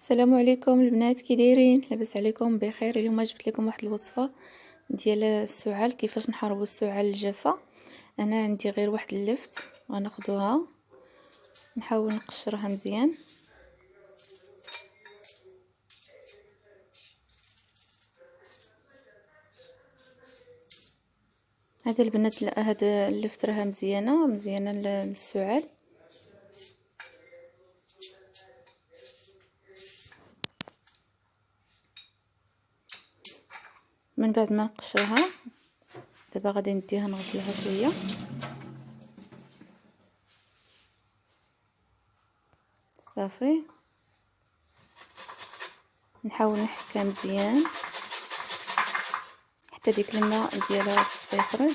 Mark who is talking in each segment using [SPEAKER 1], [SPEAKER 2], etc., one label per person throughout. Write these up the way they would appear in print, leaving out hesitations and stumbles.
[SPEAKER 1] السلام عليكم البنات، كي دايرين؟ لاباس عليكم بخير؟ اليوم جبت لكم واحد الوصفه ديال السعال، كيفاش نحربوا السعال الجافه. انا عندي غير واحد اللفت، غناخدوها نحاول نقشرها مزيان. هذا البنات، هذا اللفت راه مزيانه للسعال. من بعد ما نقشرها دابا غادي نديها نغسلها شويه. صافي، نحاول نحكها مزيان حتى ديك الماء ديالها يخرج.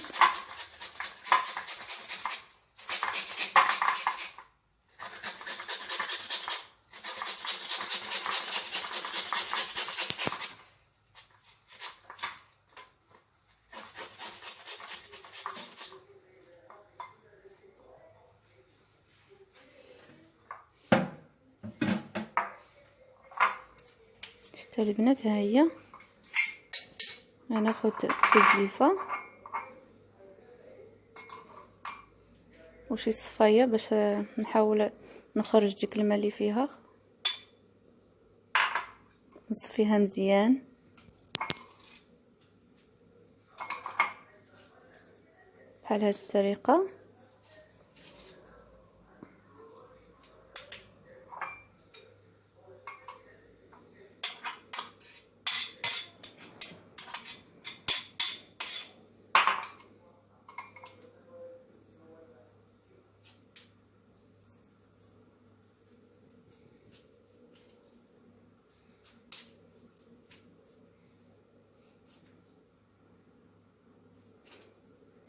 [SPEAKER 1] شتو البنات، ها هي غناخد شي زليفه وشي صفايه باش نحاول نخرج ديك الماء اللي فيها، نصفيها مزيان بحال هذه الطريقه.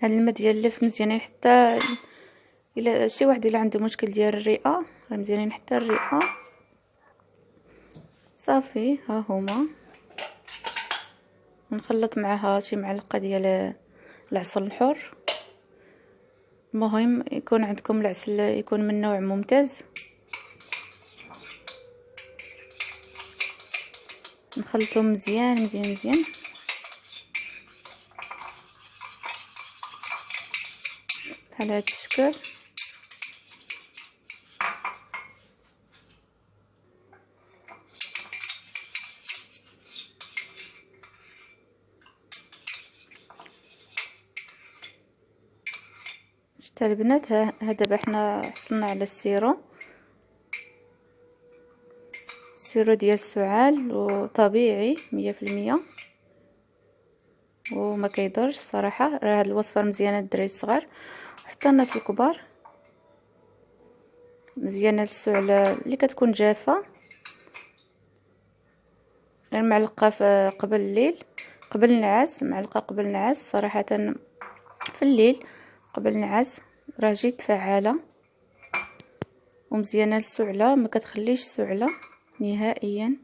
[SPEAKER 1] هاد الماء ديال اللف مزيانين حتى الا شي واحد الا عنده مشكل ديال الرئه، راه مزيانين حتى الرئه. صافي، ها هما نخلط معها شي معلقه ديال العسل الحر. المهم يكون عندكم العسل يكون من نوع ممتاز. نخلطهم مزيان مزيان مزيان بحال هذا الشكل. شتا البنات، ها دابا حنا حصلنا على السيرو ديال السعال وطبيعي 100% وما كيضرش صراحه. راه هاد الوصفه مزيانه للدراري الصغار وحتى الناس الكبار، مزيانه للسعال اللي كتكون جافه. غير معلقه قبل الليل، قبل النعاس، معلقه قبل النعاس صراحه في الليل قبل النعاس، راه جد فعاله ومزيانه للسعله، ما كتخليش سعله نهائيا.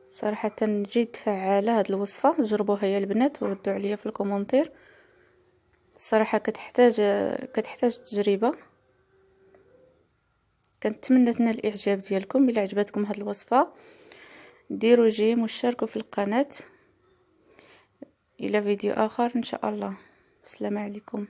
[SPEAKER 1] صراحه جد فعاله هاد الوصفه، جربوها يا البنات وردوا عليا في الكومونتير. الصراحه كتحتاج تجربه. كنتمنى تنال الاعجاب ديالكم. الا عجبتكم هاد الوصفه ديروا جيم واشتركوا في القناه. الى فيديو اخر ان شاء الله. السلام عليكم.